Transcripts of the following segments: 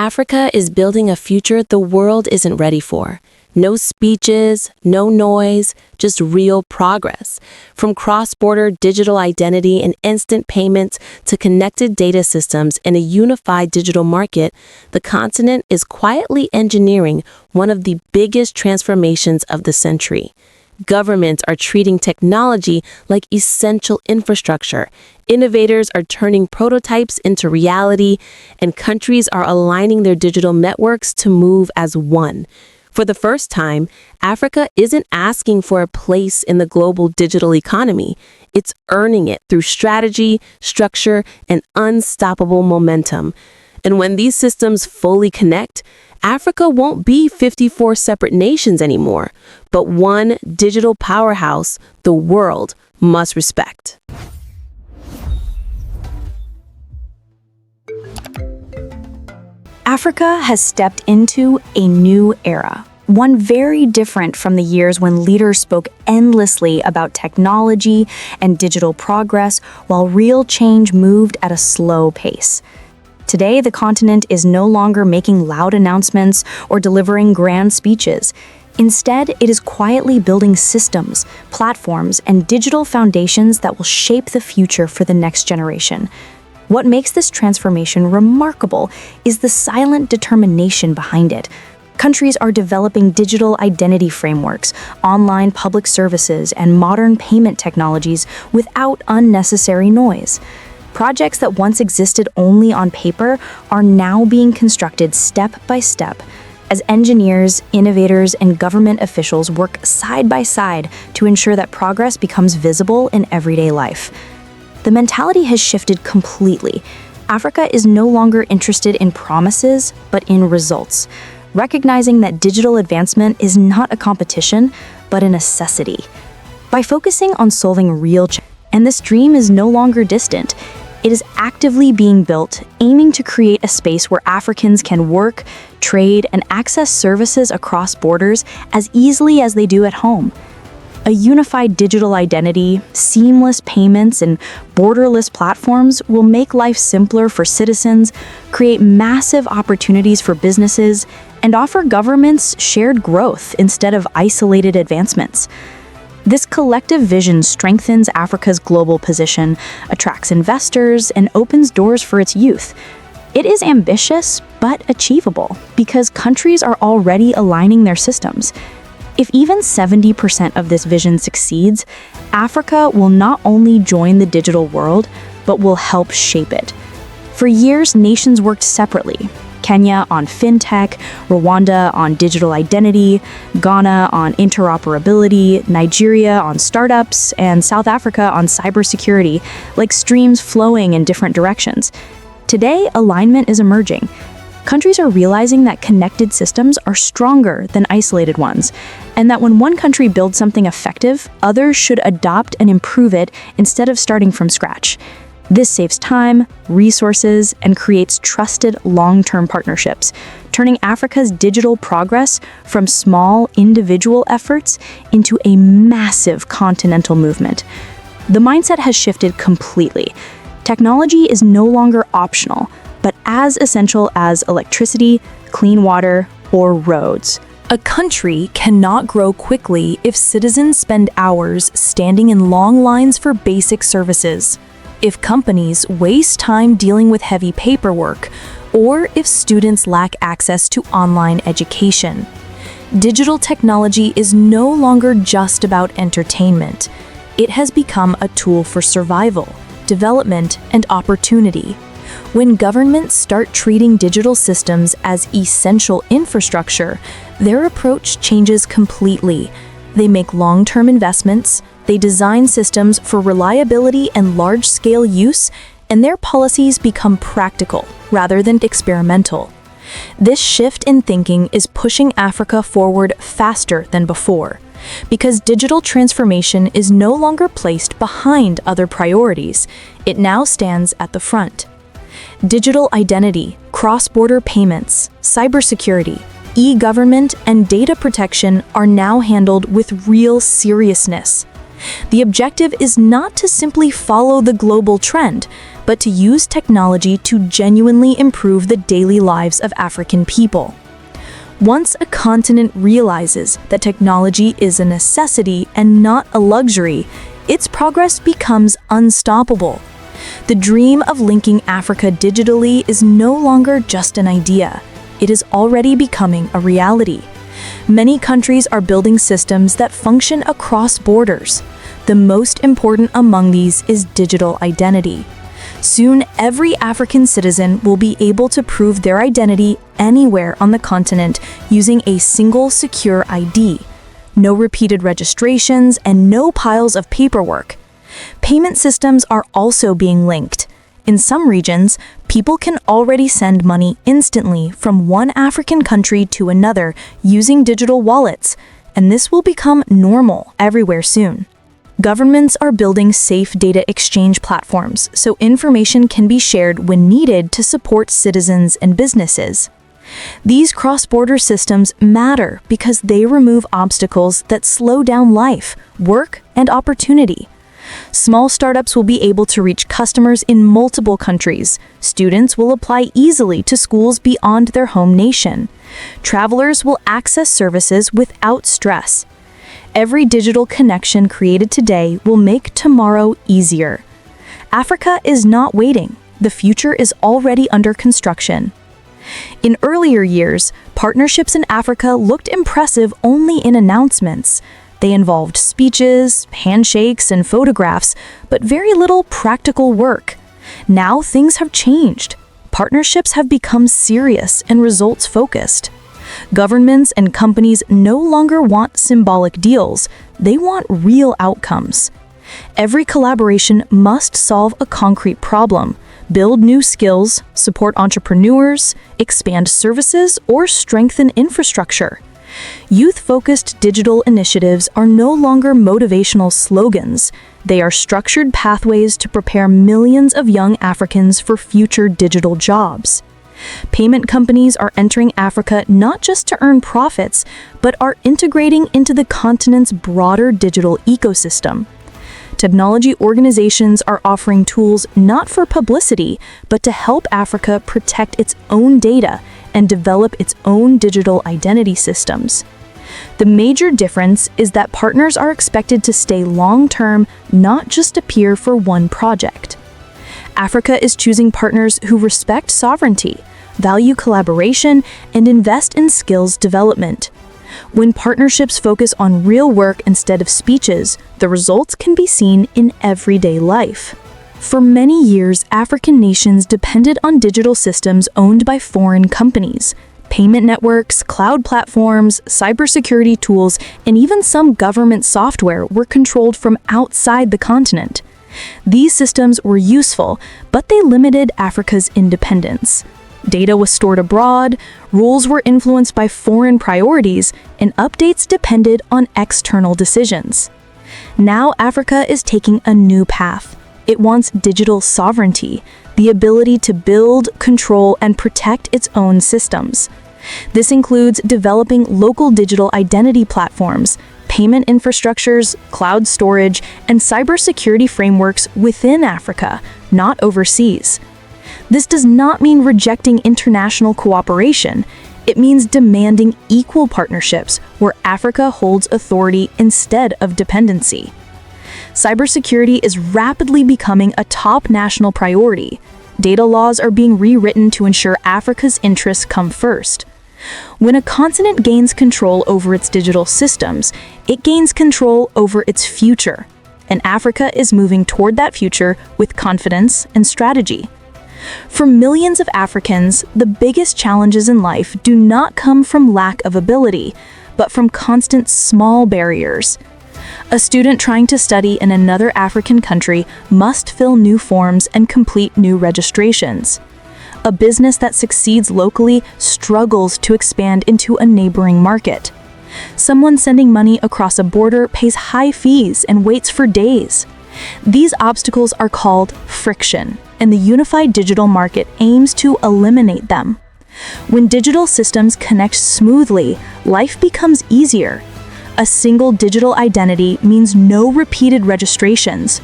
Africa is building a future the world isn't ready for. No speeches, no noise, just real progress. From cross-border digital identity and instant payments to connected data systems and a unified digital market, the continent is quietly engineering one of the biggest transformations of the century. Governments are treating technology like essential infrastructure. Innovators are turning prototypes into reality, and countries are aligning their digital networks to move as one. For the first time, Africa isn't asking for a place in the global digital economy. It's earning it through strategy, structure, and unstoppable momentum. And when these systems fully connect, Africa won't be 54 separate nations anymore, but one digital powerhouse the world must respect. Africa has stepped into a new era, one very different from the years when leaders spoke endlessly about technology and digital progress while real change moved at a slow pace. Today, the continent is no longer making loud announcements or delivering grand speeches. Instead, it is quietly building systems, platforms, and digital foundations that will shape the future for the next generation. What makes this transformation remarkable is the silent determination behind it. Countries are developing digital identity frameworks, online public services, and modern payment technologies without unnecessary noise. Projects that once existed only on paper are now being constructed step by step, as engineers, innovators, and government officials work side by side to ensure that progress becomes visible in everyday life. The mentality has shifted completely. Africa is no longer interested in promises, but in results, recognizing that digital advancement is not a competition, but a necessity. By focusing on solving real challenges, and this dream is no longer distant, it is actively being built, aiming to create a space where Africans can work, trade, and access services across borders as easily as they do at home. A unified digital identity, seamless payments, and borderless platforms will make life simpler for citizens, create massive opportunities for businesses, and offer governments shared growth instead of isolated advancements. This collective vision strengthens Africa's global position, attracts investors, and opens doors for its youth. It is ambitious, but achievable, because countries are already aligning their systems. If even 70% of this vision succeeds, Africa will not only join the digital world, but will help shape it. For years, nations worked separately. Kenya on fintech, Rwanda on digital identity, Ghana on interoperability, Nigeria on startups, and South Africa on cybersecurity, like streams flowing in different directions. Today, alignment is emerging. Countries are realizing that connected systems are stronger than isolated ones, and that when one country builds something effective, others should adopt and improve it instead of starting from scratch. This saves time, resources, and creates trusted long-term partnerships, turning Africa's digital progress from small individual efforts into a massive continental movement. The mindset has shifted completely. Technology is no longer optional, but as essential as electricity, clean water, or roads. A country cannot grow quickly if citizens spend hours standing in long lines for basic services, if companies waste time dealing with heavy paperwork, or if students lack access to online education. Digital technology is no longer just about entertainment. It has become a tool for survival, development, and opportunity. When governments start treating digital systems as essential infrastructure, their approach changes completely. They make long-term investments, they design systems for reliability and large-scale use, and their policies become practical rather than experimental. This shift in thinking is pushing Africa forward faster than before, because digital transformation is no longer placed behind other priorities. It now stands at the front. Digital identity, cross-border payments, cybersecurity, e-government, and data protection are now handled with real seriousness. The objective is not to simply follow the global trend, but to use technology to genuinely improve the daily lives of African people. Once a continent realizes that technology is a necessity and not a luxury, its progress becomes unstoppable. The dream of linking Africa digitally is no longer just an idea. It is already becoming a reality. Many countries are building systems that function across borders. The most important among these is digital identity. Soon, every African citizen will be able to prove their identity anywhere on the continent using a single secure ID. No repeated registrations and no piles of paperwork. Payment systems are also being linked. In some regions, people can already send money instantly from one African country to another using digital wallets, and this will become normal everywhere soon. Governments are building safe data exchange platforms so information can be shared when needed to support citizens and businesses. These cross-border systems matter because they remove obstacles that slow down life, work, and opportunity. Small startups will be able to reach customers in multiple countries. Students will apply easily to schools beyond their home nation. Travelers will access services without stress. Every digital connection created today will make tomorrow easier. Africa is not waiting. The future is already under construction. In earlier years, partnerships in Africa looked impressive only in announcements. They involved speeches, handshakes, and photographs, but very little practical work. Now things have changed. Partnerships have become serious and results-focused. Governments and companies no longer want symbolic deals, they want real outcomes. Every collaboration must solve a concrete problem, build new skills, support entrepreneurs, expand services, or strengthen infrastructure. Youth-focused digital initiatives are no longer motivational slogans. They are structured pathways to prepare millions of young Africans for future digital jobs. Payment companies are entering Africa not just to earn profits, but are integrating into the continent's broader digital ecosystem. Technology organizations are offering tools not for publicity, but to help Africa protect its own data and develop its own digital identity systems. The major difference is that partners are expected to stay long-term, not just appear for one project. Africa is choosing partners who respect sovereignty, value collaboration, and invest in skills development. When partnerships focus on real work instead of speeches, the results can be seen in everyday life. For many years, African nations depended on digital systems owned by foreign companies. Payment networks, cloud platforms, cybersecurity tools, and even some government software were controlled from outside the continent. These systems were useful, but they limited Africa's independence. Data was stored abroad, rules were influenced by foreign priorities, and updates depended on external decisions. Now Africa is taking a new path. It wants digital sovereignty, the ability to build, control, and protect its own systems. This includes developing local digital identity platforms, payment infrastructures, cloud storage, and cybersecurity frameworks within Africa, not overseas. This does not mean rejecting international cooperation. It means demanding equal partnerships where Africa holds authority instead of dependency. Cybersecurity is rapidly becoming a top national priority. Data laws are being rewritten to ensure Africa's interests come first. When a continent gains control over its digital systems, it gains control over its future. And Africa is moving toward that future with confidence and strategy. For millions of Africans, the biggest challenges in life do not come from lack of ability, but from constant small barriers. A student trying to study in another African country must fill new forms and complete new registrations. A business that succeeds locally struggles to expand into a neighboring market. Someone sending money across a border pays high fees and waits for days. These obstacles are called friction, and the unified digital market aims to eliminate them. When digital systems connect smoothly, life becomes easier. A single digital identity means no repeated registrations.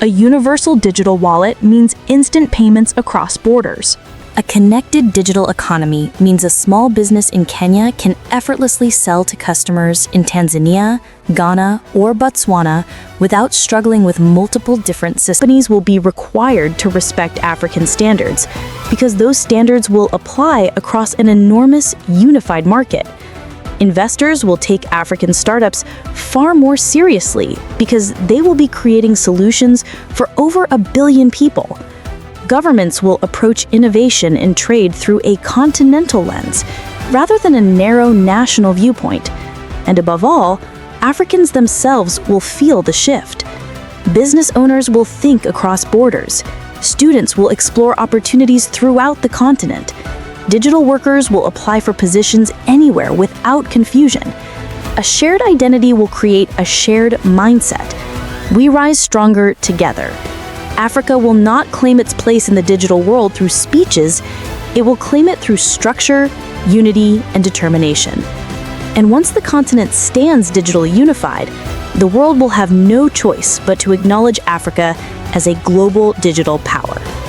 A universal digital wallet means instant payments across borders. A connected digital economy means a small business in Kenya can effortlessly sell to customers in Tanzania, Ghana, or Botswana without struggling with multiple different systems. Companies will be required to respect African standards because those standards will apply across an enormous unified market. Investors will take African startups far more seriously because they will be creating solutions for over 1 billion people. Governments will approach innovation and trade through a continental lens rather than a narrow national viewpoint. And above all, Africans themselves will feel the shift. Business owners will think across borders. Students will explore opportunities throughout the continent. Digital workers will apply for positions anywhere without confusion. A shared identity will create a shared mindset. We rise stronger together. Africa will not claim its place in the digital world through speeches, it will claim it through structure, unity, and determination. And once the continent stands digitally unified, the world will have no choice but to acknowledge Africa as a global digital power.